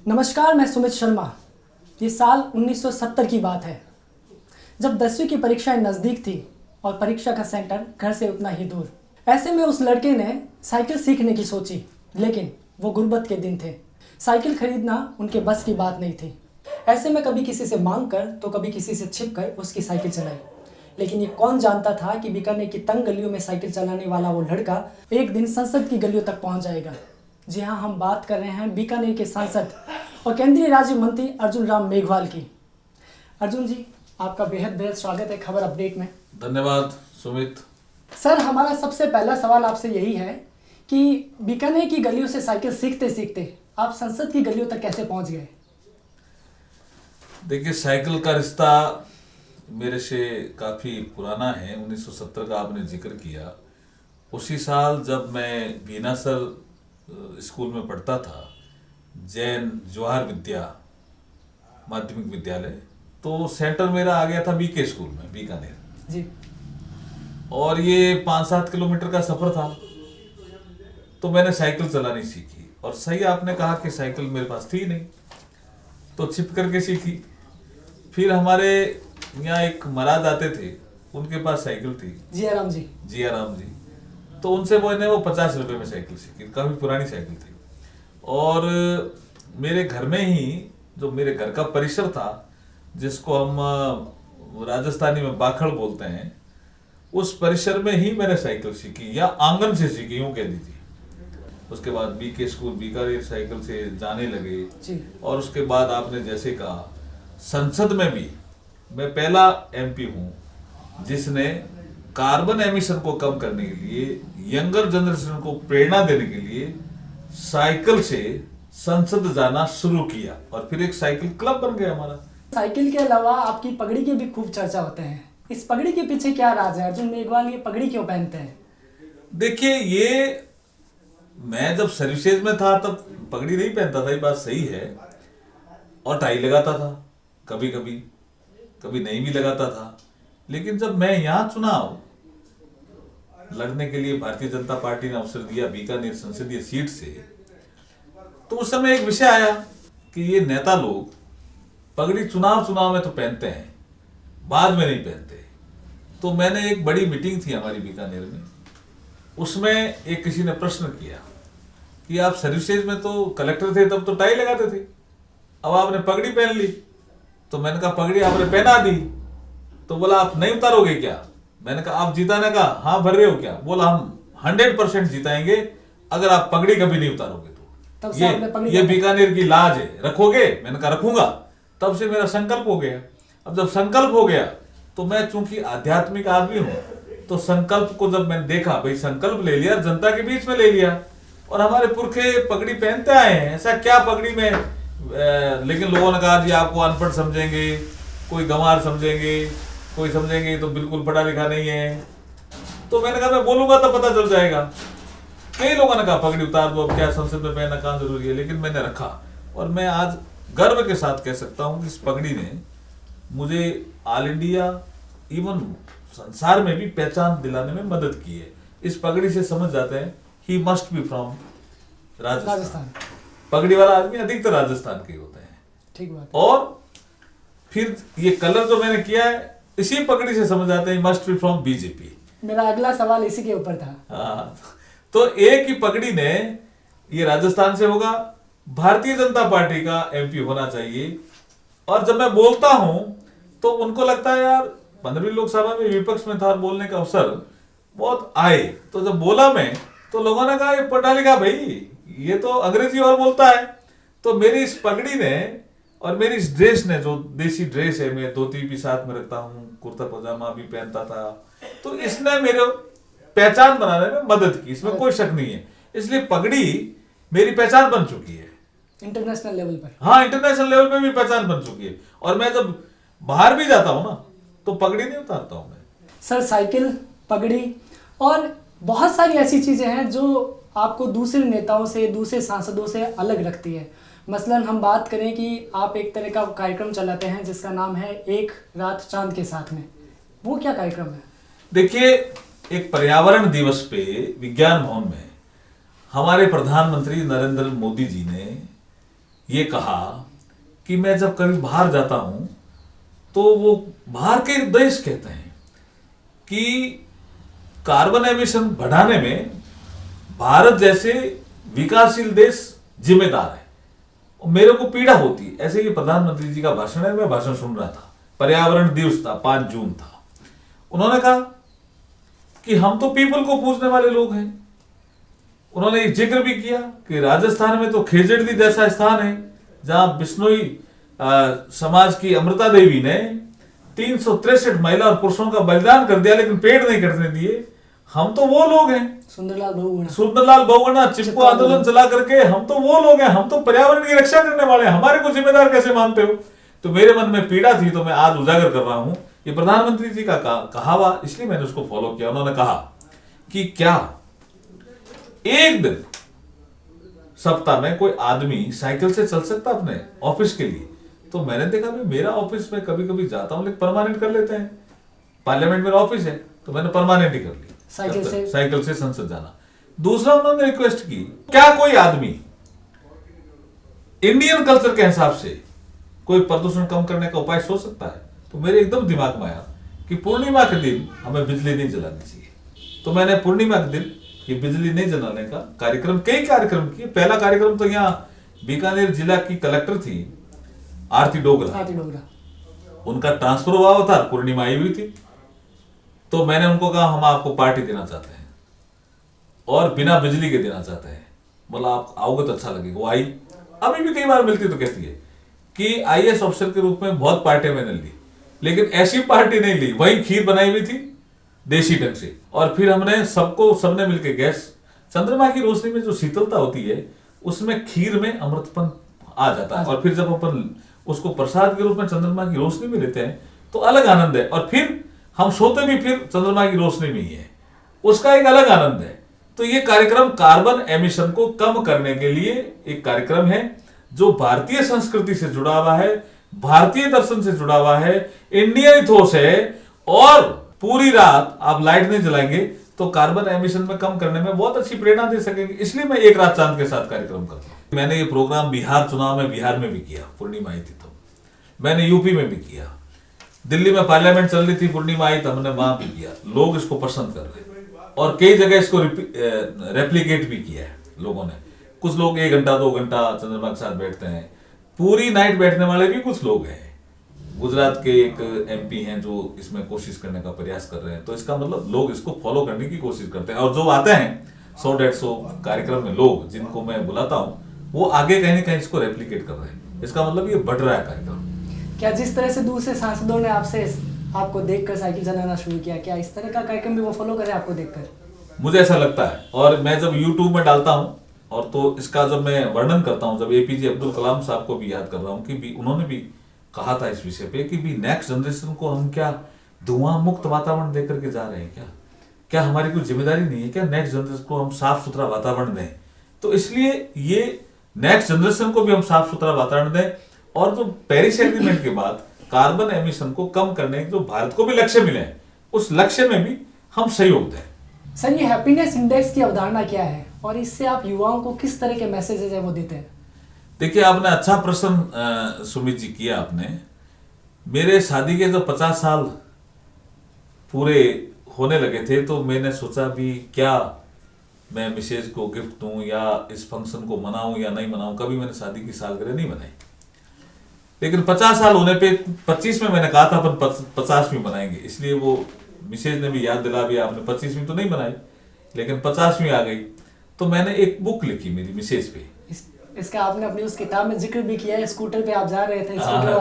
नमस्कार, मैं सुमित शर्मा। ये साल 1970 की बात है, जब 10वीं की परीक्षाएं नज़दीक थी और परीक्षा का सेंटर घर से उतना ही दूर। ऐसे में उस लड़के ने साइकिल सीखने की सोची, लेकिन वो गुर्बत के दिन थे। साइकिल खरीदना उनके बस की बात नहीं थी। ऐसे में कभी किसी से मांग कर तो कभी किसी से छिप कर उसकी साइकिल चलाई। लेकिन ये कौन जानता था कि बीकानेर की तंग गलियों में साइकिल चलाने वाला वो लड़का एक दिन संसद की गलियों तक पहुंच जाएगा। जी हाँ, हम बात कर रहे हैं बीकानेर के सांसद और केंद्रीय राज्य मंत्री अर्जुन राम मेघवाल की। अर्जुन जी, आपका बेहद बेहद स्वागत है खबर अपडेट में। धन्यवाद सुमित। सर, हमारा सबसे पहला सवाल आपसे यही है कि बीकानेर की गलियों से साइकिल सीखते सीखते आप संसद की गलियों तक कैसे पहुंच गए? देखिए, साइकिल का रिश्ता मेरे से काफ़ी पुराना है। 1970 का आपने जिक्र किया। उसी साल जब मैं बीनासर स्कूल में पढ़ता था, जैन जवाहर विद्या माध्यमिक विद्यालय, तो सेंटर मेरा आ गया था बीके स्कूल में बीकानेर जी। और ये 5-7 किलोमीटर का सफ़र था। तो मैंने साइकिल चलानी सीखी और सही आपने कहा कि साइकिल मेरे पास थी नहीं, तो छिप करके सीखी। फिर हमारे यहाँ एक महाराज आते थे, उनके पास साइकिल थी, जियाराम जी। तो उनसे मैंने वो 50 रुपये में साइकिल सीखी। काफ़ी पुरानी साइकिल थी। और मेरे घर में ही जो मेरे घर का परिसर था, जिसको हम राजस्थानी में बाखड़ बोलते हैं, उस परिसर में ही मैंने साइकिल सीखी, या आंगन से सीखी यूँ कह दीजिए। उसके बाद बीके स्कूल बीकानेर साइकिल से जाने लगे जी। और उसके बाद आपने जैसे कहा, संसद में भी मैं पहला एमपी हूँ जिसने कार्बन एमिशन को कम करने के लिए, यंगर जनरेशन को प्रेरणा देने के लिए साइकिल से संसद जाना शुरू किया और फिर एक साइकिल क्लब बन गया हमारा। साइकिल के अलावा आपकी पगड़ी की भी खूब चर्चा होते हैं। इस पगड़ी के पीछे क्या राज है? अर्जुन मेघवाल ये पगड़ी क्यों पहनते हैं? देखिए, ये मैं जब सर्विसेज में था तब पगड़ी नहीं पहनता था, ये बात सही है, और टाई लगाता था, कभी कभी कभी नहीं भी लगाता था। लेकिन जब मैं यहाँ चुनाव लड़ने के लिए भारतीय जनता पार्टी ने अवसर दिया बीकानेर संसदीय सीट से, तो उस समय एक विषय आया कि ये नेता लोग पगड़ी चुनाव में तो पहनते हैं, बाद में नहीं पहनते। तो मैंने एक बड़ी मीटिंग थी हमारी बीकानेर में, उसमें एक किसी ने प्रश्न किया कि आप सर्विसेज में तो कलेक्टर थे, तब तो टाई लगाते थे, अब आपने पगड़ी पहन ली। तो मैंने कहा, पगड़ी आपने पहना दी, तो बोला आप नहीं उतारोगे क्या? मैंने कहा आप जिताने का हाँ भर रहे हो क्या? बोला हम 100% जिताएंगे अगर आप पगड़ी कभी नहीं उतारोगे तो। ये बीकानेर की लाज है, रखोगे? मैंने कहा रखूंगा। तब से मेरा संकल्प हो गया। अब जब संकल्प हो गया तो मैं चूंकि आध्यात्मिक आदमी हूं, तो संकल्प को जब मैंने देखा, भाई संकल्प ले लिया, जनता के बीच में ले लिया, और हमारे पुरखे पगड़ी पहनते आए हैं, ऐसा क्या पगड़ी में लेकिन लोगों ने कहा जी आपको अनपढ़ समझेंगे, कोई गंवार समझेंगे, कोई समझेंगे तो बिल्कुल पढ़ा लिखा नहीं है। तो मैंने कहा मैं बोलूंगा तो पता चल जाएगा। कई लोगों ने कहा पगड़ी उतार दो, अब क्या संसद में पहनना कहाँ जरूरी है, लेकिन मैंने रखा। और मैं आज गर्व के साथ कह सकता हूँ कि इस पगड़ी ने मुझे ऑल इंडिया, इवन संसार में भी पहचान दिलाने में मदद की है। इस पगड़ी से समझ जाते हैं he must be from Rajasthan. पगड़ी वाला आदमी अधिकतर राजस्थान के होते हैं। ठीक बात। और फिर ये कलर जो मैंने किया है, इसी पगड़ी से समझ आते हैं मस्ट बी फ्रॉम बीजेपी। मेरा अगला सवाल इसी के ऊपर था। हाँ, तो एक ही पगड़ी ने, ये राजस्थान से होगा, भारतीय जनता पार्टी का एमपी होना चाहिए। और जब मैं बोलता हूं तो उनको लगता है यार 15वीं लोकसभा में विपक्ष में था और बोलने का अवसर बहुत आए, तो जब बोला मैं, तो लोगों ने कहा ये पढ़ा लिखा भाई, ये तो अंग्रेजी और बोलता है। तो मेरी इस पगड़ी ने और मेरी इस ड्रेस ने, जो देसी ड्रेस है, मैं धोती भी साथ में रखता हूँ, कुर्ता पजामा भी पहनता था, तो इसने मेरे पहचान बनाने में मदद की, इसमें कोई शक नहीं है। इसलिए पगड़ी मेरी पहचान बन चुकी है इंटरनेशनल लेवल पर। हाँ, इंटरनेशनल लेवल पे भी पहचान बन चुकी है। और मैं जब बाहर भी जाता हूँ ना, तो पगड़ी नहीं उतारता हूँ मैं। सर, साइकिल, पगड़ी और बहुत सारी ऐसी चीजें हैं जो आपको दूसरे नेताओं से, दूसरे सांसदों से अलग रखती है। मसलन हम बात करें कि आप एक तरह का कार्यक्रम चलाते हैं जिसका नाम है एक रात चांद के साथ में। वो क्या कार्यक्रम है? देखिए, एक पर्यावरण दिवस पे विज्ञान भवन में हमारे प्रधानमंत्री नरेंद्र मोदी जी ने ये कहा कि मैं जब कभी बाहर जाता हूं तो वो बाहर के देश कहते हैं कि कार्बन एमिशन बढ़ाने में भारत जैसे विकासशील देश जिम्मेदार है। और मेरे को पीड़ा होती है। ऐसे ही प्रधानमंत्री जी का भाषण है, मैं भाषण सुन रहा था, पर्यावरण दिवस था, 5 जून था। उन्होंने कहा कि हम तो पीपल को पूजने वाले लोग हैं। उन्होंने एक जिक्र भी किया कि राजस्थान में तो खेजड़ी जैसा स्थान है जहां बिश्नोई समाज की अमृता देवी ने 363 महिला और पुरुषों का बलिदान कर दिया, लेकिन पेड़ नहीं कटने दिए। हम तो वो लोग हैं, सुंदरलाल बहुगुणा चिपको आंदोलन चला करके, हम तो वो लोग हैं, हम तो पर्यावरण की रक्षा करने वाले हैं, हमारे को जिम्मेदार कैसे मानते हो? तो मेरे मन में पीड़ा थी, तो मैं आज उजागर कर रहा हूं। ये प्रधानमंत्री जी का कहावा, इसलिए मैंने उसको फॉलो किया। उन्होंने कहा कि क्या एक दिन सप्ताह में कोई आदमी साइकिल से चल सकता अपने ऑफिस के लिए? तो मैंने देखा भाई मेरा ऑफिस में कभी कभी जाता हूं, लेकिन परमानेंट कर लेते हैं। पार्लियामेंट मेरा ऑफिस है, तो मैंने परमानेंट ही कर लिया, साइकिल से संसद जाना। दूसरा उन्होंने रिक्वेस्ट की, क्या कोई आदमी इंडियन कल्चर के हिसाब से कोई प्रदूषण कम करने का उपाय सोच सकता है? तो मेरे एकदम दिमाग में आया कि पूर्णिमा के दिन हमें बिजली नहीं जलानी चाहिए। तो मैंने पूर्णिमा के दिन ये बिजली नहीं जलाने का कार्यक्रम, कई कार्यक्रम किए। पहला कार्यक्रम तो यहाँ बीकानेर जिला की कलेक्टर थी आरती डोगरा, उनका ट्रांसफर हुआ था, पूर्णिमा आई हुई थी। तो मैंने उनको कहा हम आपको पार्टी देना चाहते हैं और बिना बिजली के देना चाहते हैं, बोला आप आओगे तो अच्छा लगेगा। वो आई, अभी भी कई बार मिलती तो कहती है कि आईएएस अफसर के रूप में बहुत पार्टियां मैंने ली, लेकिन ऐसी पार्टी नहीं ली। वही खीर बनाई हुई थी देसी ढंग से, और फिर हमने सबने मिलकर गैस, चंद्रमा की रोशनी में जो शीतलता होती है उसमें खीर में अमृतपन आ जाता है। और फिर जब अपन उसको प्रसाद के रूप में चंद्रमा की रोशनी में लेते हैं तो अलग आनंद है। और फिर हम सोते भी फिर चंद्रमा की रोशनी में ही है, उसका एक अलग आनंद है। तो ये कार्यक्रम कार्बन एमिशन को कम करने के लिए एक कार्यक्रम है जो भारतीय संस्कृति से जुड़ा हुआ है, भारतीय दर्शन से जुड़ा हुआ है, इंडियन इथोस है। और पूरी रात आप लाइट नहीं जलाएंगे तो कार्बन एमिशन में कम करने में बहुत अच्छी प्रेरणा दे सकेंगे। इसलिए मैं एक रात चांद के साथ कार्यक्रम करता हूं। मैंने ये प्रोग्राम बिहार चुनाव में बिहार में भी किया, पूर्णिमा आई थी तो मैंने यूपी में भी किया, दिल्ली में पार्लियामेंट चल रही थी, पूर्णिमा आई तो हमने वहां भी किया। लोग इसको पसंद कर रहे हैं और कई जगह इसको रेप्लिकेट भी किया है लोगों ने। कुछ लोग 1 घंटा 2 घंटा चंद्रमा के साथ बैठते हैं, पूरी नाइट बैठने वाले भी कुछ लोग हैं। गुजरात के एक एमपी हैं जो इसमें कोशिश करने का प्रयास कर रहे हैं। तो इसका मतलब लोग इसको फॉलो करने की कोशिश करते हैं। और जो आते हैं 100-150 कार्यक्रम में लोग जिनको मैं बुलाता हूं, वो आगे कहीं ना कहीं इसको रेप्लिकेट कर रहे हैं। इसका मतलब ये बढ़ रहा है कार्यक्रम। क्या जिस तरह से दूसरे सांसदों ने आपको देखकर साइकिल चलाना शुरू किया, क्या इस तरह का कार्यक्रम भी वो फॉलो करें आपको देखकर? मुझे ऐसा लगता है। और मैं जब यूट्यूब में डालता हूं और तो इसका जब मैं वर्णन करता हूं, जब एपीजे अब्दुल कलाम साहब को भी याद कर रहा हूं कि उन्होंने भी कहा था इस विषय पे कि भी नेक्स्ट जनरेशन को हम क्या धुआं मुक्त वातावरण देकर के जा रहे हैं? क्या हमारी कोई जिम्मेदारी नहीं है क्या नेक्स्ट जनरेशन को हम साफ सुथरा वातावरण दें? तो इसलिए ये नेक्स्ट जनरेशन को भी हम साफ सुथरा वातावरण दें। और जो पेरिस एग्रीमेंट के बाद कार्बन एमिशन को कम करने के जो भारत को भी लक्ष्य मिले, उस लक्ष्य में भी हम सहयोग दें। सर, ये हैप्पीनेस इंडेक्स की अवधारणा क्या है और इससे आप युवाओं को किस तरह के मैसेजेस है वो देते हैं? देखिए, आपने अच्छा प्रश्न सुमित जी किया आपने। मेरे शादी के जब 50 साल पूरे होने लगे थे तो मैंने सोचा भी क्या मैं मिसेज को गिफ्ट दूं या इस फंक्शन को मनाऊं या नहीं मनाऊं। कभी मैंने शादी की सालगिरह नहीं मनाई, लेकिन 50 साल होने पे 25 में मैंने कहा था अपन 50वीं मनाएंगे। इसलिए वो मिसेज ने भी याद दिला भी आपने 25वीं तो नहीं मनाई, लेकिन 50वीं आ गई। तो मैंने एक बुक लिखी मेरी मिसेज पे। इसका आपने अपनी उस किताब में जिक्र भी किया है। स्कूटर पे आप जा रहे थे,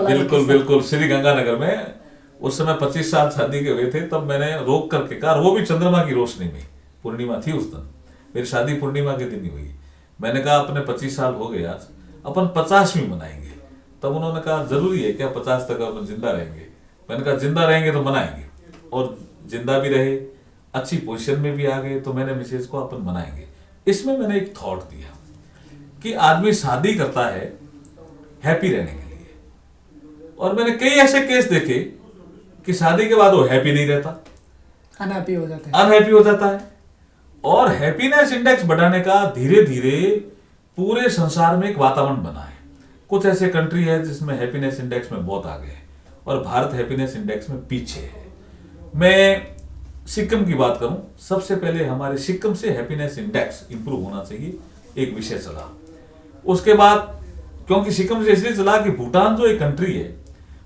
बिल्कुल बिल्कुल, श्री गंगानगर में उस समय 25 साल शादी के हुए थे। तब मैंने रोक करके कहा, वो भी चंद्रमा की रोशनी में, पूर्णिमा थी उस दिन, मेरी शादी पूर्णिमा के दिन ही हुई। मैंने कहा अपने 25 साल हो गए, आज अपन 50वीं मनाएंगे। तब उन्होंने कहा जरूरी है क्या 50 तक अपन जिंदा रहेंगे? मैंने कहा जिंदा रहेंगे तो मनाएंगे, और जिंदा भी रहे, अच्छी पोजीशन में भी आ गए तो मैंने मिसेज को अपन मनाएंगे। इसमें मैंने एक थॉट दिया कि आदमी शादी करता है हैप्पी रहने के लिए, और मैंने कई ऐसे केस देखे कि शादी के बाद वो हैप्पी नहीं रहता, अनहैप्पी हो जाता है। और हैप्पीनेस इंडेक्स बढ़ाने का धीरे धीरे पूरे संसार में एक वातावरण बना है। कुछ ऐसे कंट्री है जिसमें हैप्पीनेस इंडेक्स में बहुत आगे है और भारत हैप्पीनेस इंडेक्स में पीछे है। मैं सिक्किम की बात करूं, सबसे पहले हमारे सिक्किम से हैप्पीनेस इंडेक्स इंप्रूव होना चाहिए, एक विषय चला। उसके बाद क्योंकि सिक्किम से इसलिए चला कि भूटान जो एक कंट्री है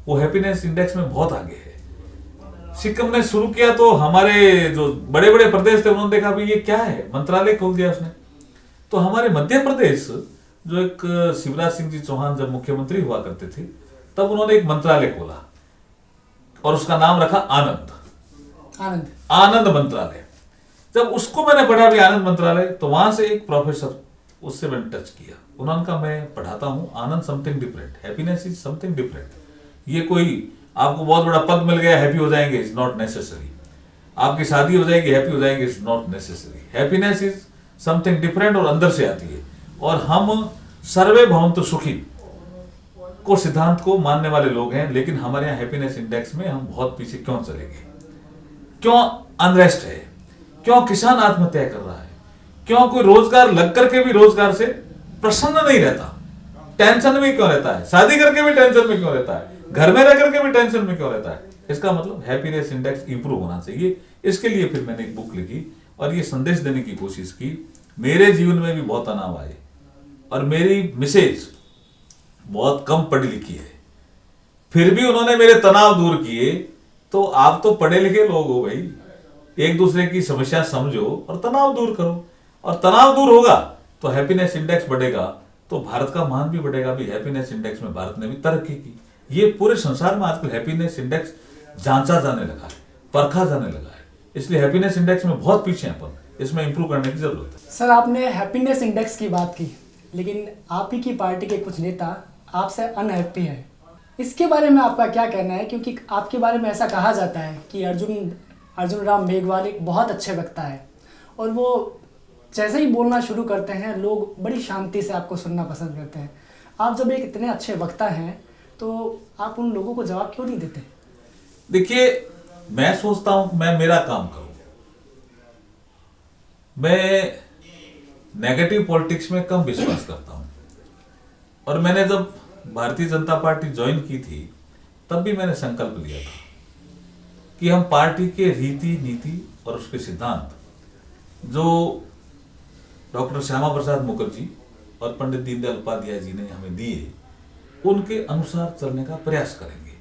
वो हैप्पीनेस इंडेक्स में बहुत आगे है। सिक्किम ने शुरू किया तो हमारे जो बड़े बड़े प्रदेश थे उन्होंने देखा भाई ये क्या है, मंत्रालय खोल दिया उसने। तो हमारे मध्य प्रदेश जो एक शिवराज सिंह जी चौहान जब मुख्यमंत्री हुआ करते थे तब उन्होंने एक मंत्रालय खोला और उसका नाम रखा आनंद आनंद मंत्रालय। जब उसको मैंने पढ़ा भी आनंद मंत्रालय, तो वहां से एक प्रोफेसर, उससे मैंने टच किया, उन्होंने कहा मैं पढ़ाता हूं आनंद something different, happiness is something different. ये कोई आपको बहुत बड़ा पद मिल गया हैप्पी हो जाएंगे, इज नॉट नेसेसरी। आपकी शादी हो जाएगी हैप्पी हो जाएंगे, is not necessary. Happiness is something different और अंदर से आती है। और हम सर्वे भवन्तु सुखी को सिद्धांत को मानने वाले लोग हैं, लेकिन हमारे यहाँ हैप्पीनेस इंडेक्स में हम बहुत पीछे क्यों चले गए? क्यों अनरेस्ट है? क्यों किसान आत्महत्या कर रहा है? क्यों कोई रोजगार लग करके भी रोजगार से प्रसन्न नहीं रहता, टेंशन में क्यों रहता है? शादी करके भी टेंशन में क्यों रहता है? घर में रह करके भी टेंशन में क्यों रहता है? इसका मतलब हैप्पीनेस इंडेक्स इंप्रूव होना चाहिए। इसके लिए फिर मैंने एक बुक लिखी और ये संदेश देने की कोशिश की। मेरे जीवन में भी बहुत तनाव आए और मेरी मिसेज बहुत कम पढ़ी लिखी है, फिर भी उन्होंने मेरे तनाव दूर किए। तो आप तो पढ़े लिखे लोग हो भाई, एक दूसरे की समस्या समझो और तनाव दूर करो, और तनाव दूर होगा तो हैप्पीनेस इंडेक्स बढ़ेगा, तो भारत का मान भी बढ़ेगा। भी हैप्पीनेस इंडेक्स में भारत ने भी तरक्की की। ये पूरे संसार में आजकल हैप्पीनेस इंडेक्स जांचा जाने लगा है, परखा जाने लगा है। इसलिए हैप्पीनेस इंडेक्स में बहुत पीछे हैं अपन, इसमें इंप्रूव करने की जरूरत है। सर, आपने हैप्पीनेस इंडेक्स की बात की, लेकिन आप ही की पार्टी के कुछ नेता आपसे अनहैप्पी है। इसके बारे में आपका क्या कहना है? क्योंकि आपके बारे में ऐसा कहा जाता है कि अर्जुन राम मेघवाल एक बहुत अच्छे वक्ता है और वो जैसे ही बोलना शुरू करते हैं लोग बड़ी शांति से आपको सुनना पसंद करते हैं। आप जब एक इतने अच्छे वक्ता हैं तो आप उन लोगों को जवाब क्यों नहीं देते? देखिए, मैं सोचता हूं मैं मेरा काम करूं। मैं नेगेटिव पॉलिटिक्स में कम विश्वास करता हूं और मैंने जब भारतीय जनता पार्टी ज्वाइन की थी तब भी मैंने संकल्प लिया था कि हम पार्टी के रीति नीति और उसके सिद्धांत जो डॉक्टर श्यामा प्रसाद मुखर्जी और पंडित दीनदयाल उपाध्याय जी ने हमें दिए, उनके अनुसार चलने का प्रयास करेंगे।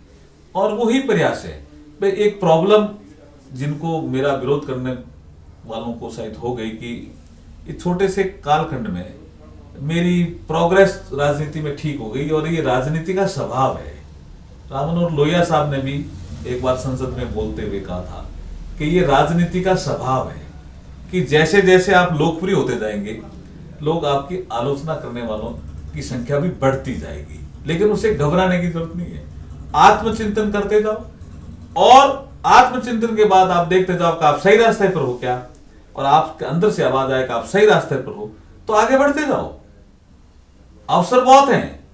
और वही प्रयास है भाई, एक प्रॉब्लम जिनको मेरा विरोध करने वालों को शायद हो गई कि इस छोटे से कालखंड में मेरी प्रोग्रेस राजनीति में ठीक हो गई, और ये राजनीति का स्वभाव है। राममनोहर लोहिया साहब ने भी एक बार संसद में बोलते हुए कहा था कि ये राजनीति का स्वभाव है कि जैसे जैसे आप लोकप्रिय होते जाएंगे, लोग आपकी आलोचना करने वालों की संख्या भी बढ़ती जाएगी। लेकिन उसे घबराने की जरूरत नहीं है। आत्मचिंतन करते जाओ और आत्मचिंतन के बाद आप देखते जाओ कि आप सही रास्ते पर हो क्या, और आपके अंदर से आवाज आए कि आप सही रास्ते पर हो, तो आगे बढ़ते जाओ। अवसर बहुत हैं,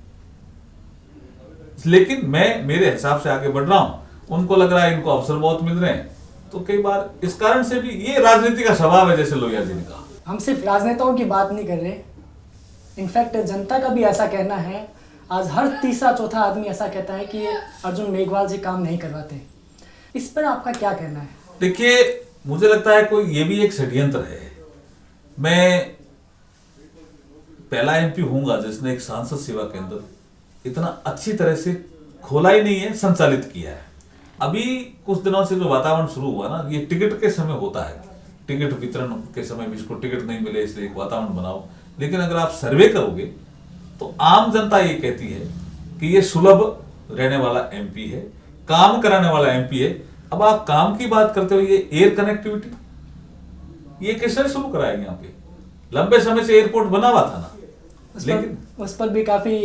लेकिन मैं मेरे हिसाब से आगे बढ़ रहा हूं। उनको लग रहा है इनको अवसर बहुत मिल रहे हैं, तो कई बार इस कारण से भी ये राजनीति का स्वभाव है, जैसे लोहिया जी ने कहा। हम सिर्फ राजनेताओं की बात नहीं कर रहे, इनफैक्ट जनता का भी ऐसा कहना है। आज हर तीसरा चौथा आदमी ऐसा कहता है कि अर्जुन मेघवाल जी काम नहीं करवाते। इस पर आपका क्या कहना है? देखिए, मुझे लगता है कोई ये भी एक षड्यंत्र है। मैं पहला एमपी हूंगा जिसने एक सांसद सेवा केंद्र इतना अच्छी तरह से खोला ही नहीं है, संचालित किया है। अभी कुछ दिनों से जो वातावरण शुरू हुआ ना, ये टिकट के समय होता है, टिकट वितरण के समय भी इसको टिकट नहीं मिले इसलिए एक वातावरण बनाओ। लेकिन अगर आप सर्वे करोगे तो आम जनता ये कहती है कि ये सुलभ रहने वाला एमपी है, काम कराने वाला एमपी है। अब आप काम की बात करते हो, ये एयर कनेक्टिविटी ये किसने शुरू कराया? यहाँ पे लंबे समय से एयरपोर्ट बना हुआ था ना, लेकिन उस पर भी काफी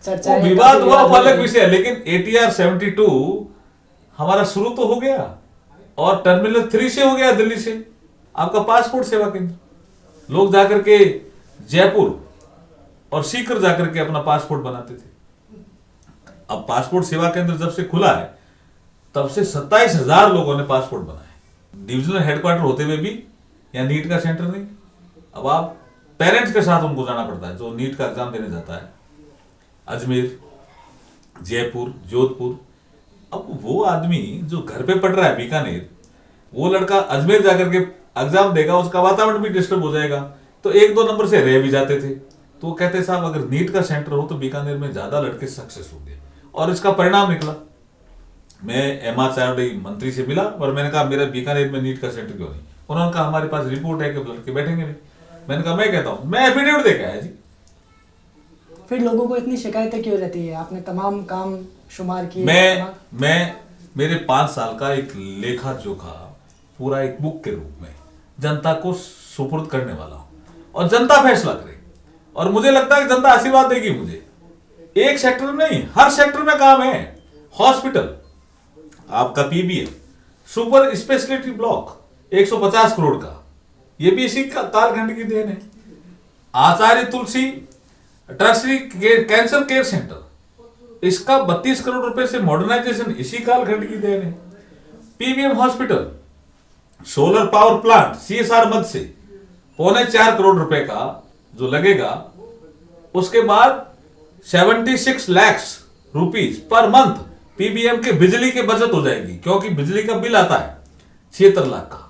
चर्चा, विवाद हुआ, अलग विषय है। लेकिन ATR 72 हमारा शुरू तो हो गया और टर्मिनल 3 से हो गया, दिल्ली से आपका पासपोर्ट सेवा केंद्र। लोग जाकर के जयपुर और सीकर जाकर के अपना पासपोर्ट बनाते थे। अब पासपोर्ट सेवा केंद्र जब से खुला है तब से 27,000 लोगों ने पासपोर्ट बनाए, डिविजनल हेडक्वार्टर होते हुए भी, या नीट का सेंटर नहीं। अब आप पेरेंट्स के साथ उनको जाना पड़ता है जो नीट का एग्जाम देने जाता है। अजमेर, जयपुर, जोधपुर। अब वो आदमी जो घर पे पढ़ रहा है बीकानेर, वो लड़का अजमेर जाकर के एग्जाम देगा, उसका वातावरण भी डिस्टर्ब हो जाएगा, तो एक दो नंबर से रह भी जाते थे। तो वो कहते साहब अगर नीट का सेंटर हो तो बीकानेर में ज्यादा लड़के सक्सेस होंगे, और इसका परिणाम निकला। मैं एमआरडी मंत्री से मिला और मैंने कहा मेरा बीकानेर में नीट का सेंटर क्यों नहीं? उन्होंने कहा हमारे पास रिपोर्ट है कि लड़के बैठेंगे नहीं। मैंने कहा मैं कहता हूँ, मैं एफिडेविट देके आया जी। फिर लोगों को इतनी शिकायतें क्यों रहती है? आपने तमाम काम शुमार किए। मैं मेरे 5 साल का एक लेखा जोखा पूरा एक बुक के रूप में जनता को सुपुर्द करने वाला हूं, और जनता फैसला करे, और मुझे लगता है कि जनता आशीर्वाद देगी मुझे। एक सेक्टर में नहीं, हर सेक्टर में काम है। हॉस्पिटल, आपका PBM, super speciality block 150 crore का, ये भी इसी कालखंड की देन है। आचार्य तुलसी टर्सरी कैंसर केयर सेंटर, इसका 32 करोड़ रुपए से मॉडर्नाइजेशन इसी कालखंड की देन है। PBM hospital, solar power plant CSR मद से 4.25 करोड़ रुपए का जो लगेगा, उसके बाद 76 lakh rupees per month PBM के बिजली के बचत हो जाएगी, क्योंकि बिजली का बिल आता है 76 लाख का,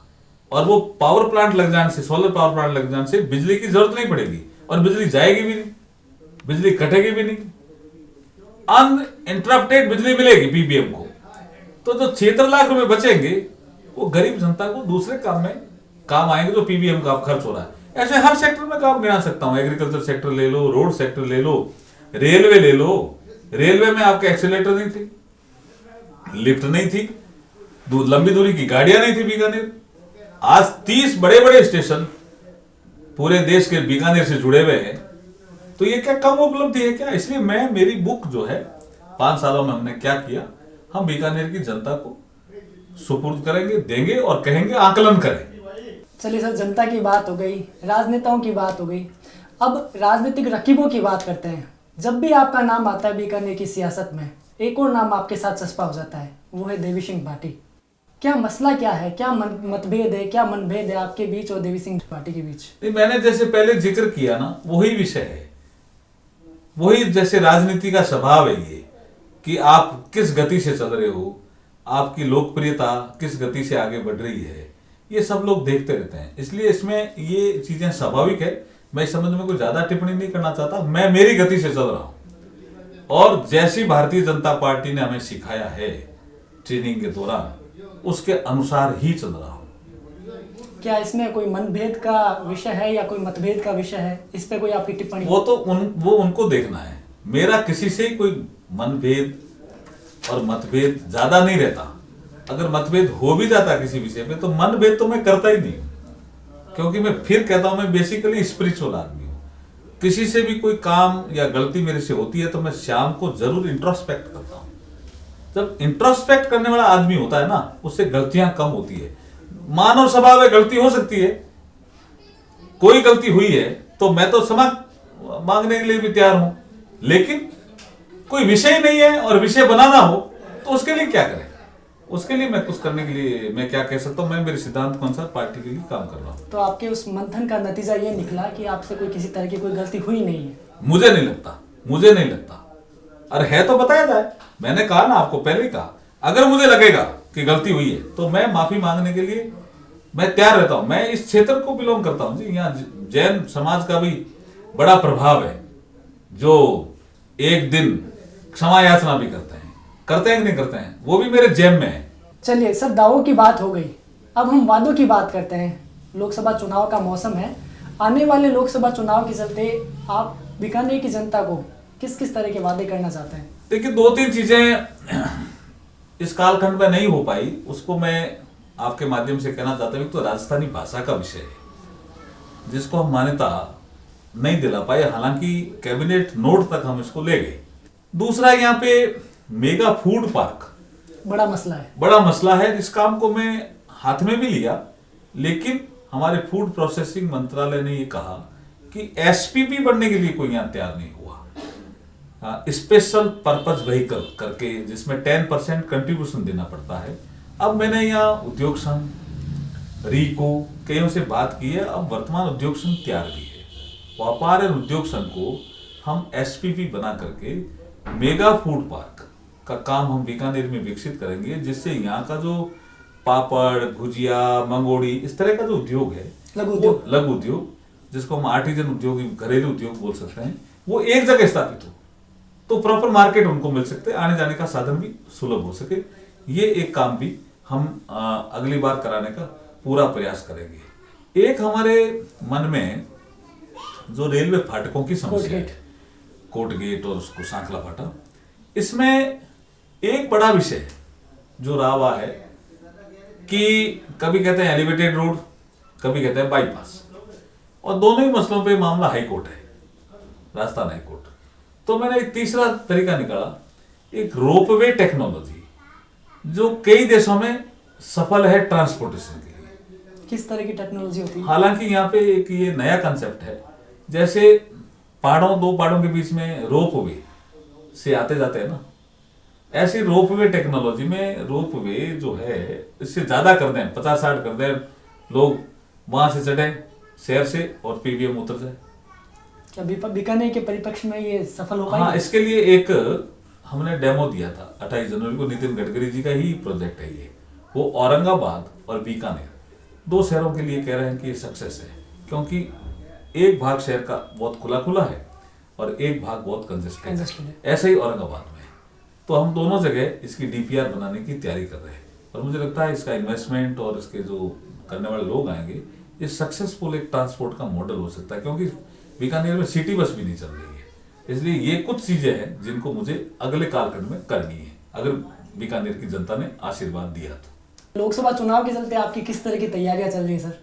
और वो पावर प्लांट लग जाने से, सोलर पावर प्लांट लग जाने से बिजली की जरूरत नहीं पड़ेगी, और बिजली जाएगी भी नहीं, बिजली कटेगी भी नहीं, अनइंटरप्टेड बिजली मिलेगी पीबीएम को। तो जो 76 लाख रुपए बचेंगे वो गरीब जनता को दूसरे काम में काम आएंगे जो पीबीएम का खर्च हो रहा है। ऐसे हर सेक्टर में काम गिना सकता हूं। एग्रीकल्चर सेक्टर ले लो, रोड सेक्टर ले लो, रेलवे ले लो। रेलवे में आपके एक्सीलेटर नहीं थी, लिफ्ट नहीं थी, लंबी दूरी की गाड़ियां नहीं थी बीकानेर। आज 30 बड़े बड़े स्टेशन पूरे देश के बीकानेर से जुड़े हुए हैं। तो ये क्या कम उपलब्धि है क्या? इसलिए मेरी बुक जो है, 5 सालों में हमने क्या किया, हम बीकानेर की जनता को सुपुर्द करेंगे, देंगे, और कहेंगे आकलन करें। चलिए सर, जनता की बात हो गई, राजनेताओं की बात हो गई, अब राजनीतिक रकीबों की बात करते हैं। जब भी आपका नाम आता है बीकानेर की सियासत में, एक और नाम आपके साथ चस्पा हो जाता है, वो है देवी सिंह भाटी। क्या मसला क्या है, क्या मतभेद है, क्या मनभेद है आपके बीच और देवी सिंह भाटी के बीच? नहीं, मैंने जैसे पहले जिक्र किया ना, वही विषय है, वही जैसे राजनीति का स्वभाव है ये, कि आप किस गति से चल रहे हो, आपकी लोकप्रियता किस गति से आगे बढ़ रही है, ये सब लोग देखते रहते हैं। इसलिए इसमें ये चीजें स्वाभाविक है। मैं इस संबंध में कोई ज्यादा टिप्पणी नहीं करना चाहता। मैं मेरी गति से चल रहा हूं, और जैसी भारतीय जनता पार्टी ने हमें सिखाया है ट्रेनिंग के दौरान, उसके अनुसार ही चल रहा हूं। क्या इसमें कोई मनभेद का विषय है या कोई मतभेद का विषय है? इस पे कोई आपकी टिप्पणी? वो तो वो उनको देखना है। मेरा किसी से कोई मनभेद और मतभेद ज्यादा नहीं रहता। अगर मतभेद हो भी जाता किसी विषय पे, तो मनभेद तो मैं करता ही नहीं, क्योंकि मैं फिर कहता हूं मैं बेसिकली स्पिरिचुअल आदमी हूं। किसी से भी कोई काम या गलती मेरे से होती है तो मैं शाम को जरूर इंट्रोस्पेक्ट करता हूं। जब इंट्रोस्पेक्ट करने वाला आदमी होता है ना, उससे गलतियां कम होती है। मानव स्वभाव है, गलती हो सकती है। कोई गलती हुई है तो मैं तो क्षमा मांगने के लिए भी तैयार हूं, लेकिन कोई विषय नहीं है और विषय बनाना हो तो उसके लिए क्या करें? उसके लिए मैं कुछ करने के लिए मैं क्या कह सकता हूं? मैं मेरे सिद्धांत के अनुसार पार्टी के लिए काम कर रहा हूं। तो आपके उस मंथन का नतीजा ये निकला कि आपसे कोई किसी तरह की कोई गलती हुई नहीं है? मुझे नहीं लगता। अरे है तो बताया जाए। मैंने कहा ना, आपको पहले ही कहा, अगर मुझे लगेगा कि गलती हुई है तो मैं माफी मांगने के लिए मैं तैयार रहता हूं। मैं इस क्षेत्र को बिलोंग करता हूं जी। यहाँ जैन समाज का भी बड़ा प्रभाव है, जो एक दिन क्षमा याचना भी करते हैं कि नहीं करते हैं, वो भी मेरे जैन में है। चलिए सर, दावों की बात हो गई, अब हम वादों की बात करते हैं। लोकसभा चुनाव का मौसम है। आने वाले लोकसभा चुनाव के चलते आप बीकानेर की जनता को किस किस तरह के वादे करना चाहते हैं? देखिए, 2-3 चीजें इस कालखंड में नहीं हो पाई, उसको मैं आपके माध्यम से कहना चाहता हूँ। तो राजस्थानी भाषा का विषय है, जिसको हम मान्यता नहीं दिला पाए, हालांकि कैबिनेट नोट तक हम इसको ले गए। दूसरा, यहाँ पे मेगा फूड पार्क बड़ा मसला है। इस काम को मैं हाथ में भी लिया, लेकिन हमारे फूड प्रोसेसिंग मंत्रालय ने ये कहा कि एसपीपी बनने के लिए कोई यहाँ तैयार नहीं हुआ। स्पेशल पर्पज व्हीकल करके, जिसमें 10% कंट्रीब्यूशन देना पड़ता है। अब मैंने यहाँ उद्योग संघ, रीको, कईयों से बात की है। अब वर्तमान उद्योग संघ तैयार भी है। व्यापार एवं उद्योग संघ को हम एसपीपी बना करके मेगा फूड पार्क का काम हम बीकानेर में विकसित करेंगे, जिससे यहाँ का जो पापड़, भुजिया, मंगोड़ी, इस तरह का जो उद्योग है, लघु उद्योग जिसको हम आर्टिजन उद्योग, घरेलू उद्योग बोल सकते हैं, वो एक जगह स्थापित हो तो प्रॉपर मार्केट उनको मिल सकते, आने जाने का साधन भी सुलभ हो सके। ये एक काम भी हम अगली बार कराने का पूरा प्रयास करेंगे। एक हमारे मन में जो रेलवे फाटकों की समस्या है, कोर्ट गेट और उसको सांकला फाटा, इसमें एक बड़ा विषय है जो रहा हुआ है कि कभी कहते हैं एलिवेटेड रोड, कभी कहते हैं बाईपास, और दोनों ही मसलों पे मामला हाई कोर्ट है, राजस्थान हाई कोर्ट। तो मैंने एक तीसरा तरीका निकाला, एक रोपवे टेक्नोलॉजी जो कई देशों में सफल है ट्रांसपोर्टेशन के लिए। किस तरह की टेक्नोलॉजी होती है? हालांकि यहाँ पे एक ये नया कंसेप्ट है, जैसे दो पहाड़ों के बीच में रोपवे से आते जाते हैं ना, ऐसी रोपवे टेक्नोलॉजी में रोपवे जो है इससे ज्यादा कर दें, 50-60 कर दें, लोग वहां से चढ़े शहर से और पीवीएम उतर जाए। क्या बीकानेर के परिप्रेक्ष्य में ये सफल हो पाएगा? हाँ, इसके लिए एक हमने डेमो दिया था 28 जनवरी को, नितिन गडकरी जी का ही प्रोजेक्ट है ये। वो औरंगाबाद और बीकानेर 2 शहरों के लिए कह रहे हैं कि ये सक्सेस है, क्योंकि एक भाग शहर का बहुत खुला खुला है और एक भाग बहुत कंजेस्टेड है। ऐसा ही औरंगाबाद में। तो हम दोनों जगह इसकी डीपीआर बनाने की तैयारी कर रहे हैं, और मुझे लगता है इसका इन्वेस्टमेंट और इसके जो करने वाले लोग आएंगे, ये सक्सेसफुल एक ट्रांसपोर्ट का मॉडल हो सकता है, क्योंकि बीकानेर में सिटी बस भी नहीं चल रही है। इसलिए ये कुछ चीजें हैं जिनको मुझे अगले कालखंड में करनी है, अगर बीकानेर की जनता ने आशीर्वाद दिया तो। लोकसभा चुनाव के चलते आपकी किस तरह की तैयारियां चल रही है सर?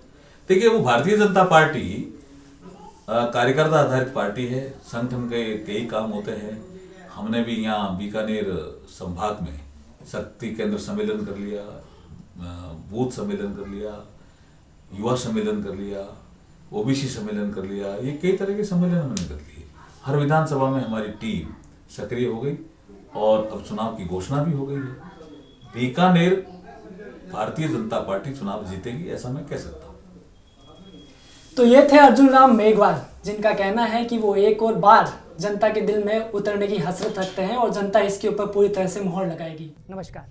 देखिए, वो भारतीय जनता पार्टी कार्यकर्ता आधारित पार्टी है, संगठन के कई काम होते हैं। हमने भी यहाँ बीकानेर संभाग में शक्ति केंद्र सम्मेलन कर लिया, बूथ सम्मेलन कर लिया, युवा सम्मेलन कर लिया, ओबीसी सम्मेलन कर लिया, ये कई तरह के सम्मेलन हमने कर लिए। हर विधानसभा में हमारी टीम सक्रिय हो गई और अब चुनाव की घोषणा भी हो गई है। बीकानेर भारतीय जनता पार्टी चुनाव जीतेगी, ऐसा मैं कह सकता हूँ। तो ये थे अर्जुन राम मेघवाल, जिनका कहना है कि वो एक और बार जनता के दिल में उतरने की हसरत रखते हैं और जनता इसके ऊपर पूरी तरह से मोहर लगाएगी। नमस्कार।